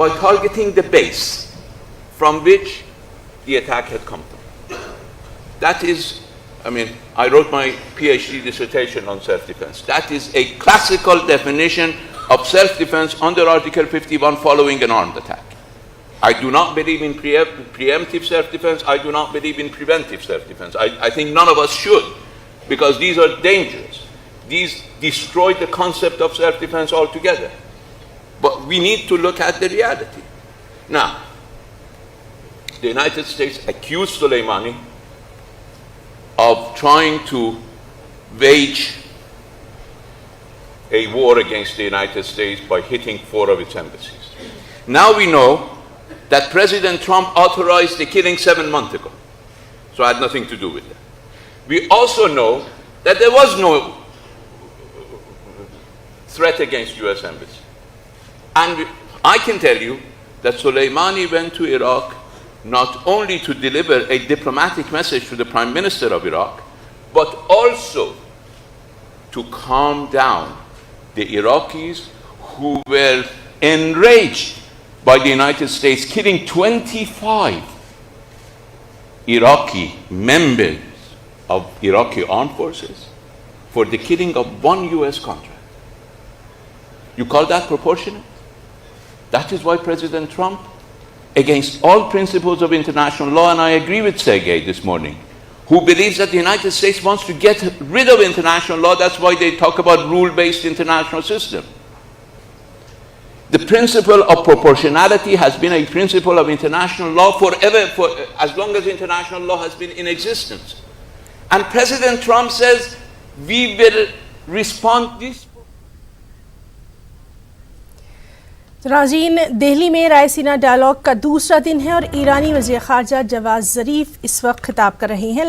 by targeting the base from which the attack had come from. That is, I wrote my PhD dissertation on self-defense. That is a classical definition of self-defense under Article 51 following an armed attack. I do not believe in preemptive self-defense. I do not believe in preventive self-defense. I think none of us should, because these are dangerous. These destroy the concept of self-defense altogether. But we need to look at the reality. Now, the United States accused Soleimani of trying to wage a war against the United States by hitting 4 of its embassies. Now we know that President Trump authorized the killing 7 months ago. So it had nothing to do with that. We also know that there was no threat against US embassy. And I can tell you that Soleimani went to Iraq not only to deliver a diplomatic message to the Prime Minister of Iraq, but also to calm down the Iraqis who were enraged by the United States killing 25 Iraqi members of Iraqi armed forces for the killing of 1 US contract. You call that proportionate? That is why President Trump, against all principles of international law, and I agree with Sergei this morning, who believes that the United States wants to get rid of international law. That's why they talk about rule-based international system. The principle of proportionality has been a principle of international law forever, as long as international law has been in existence. And President Trump says, we will respond this. नाज़रीन, दिल्ली में Raisina dialogue का दूसरा दिन है और ईरानी वज़ीर ख़ारजा जवाद ज़रीफ इस वक्त खिताब कर रहे हैं।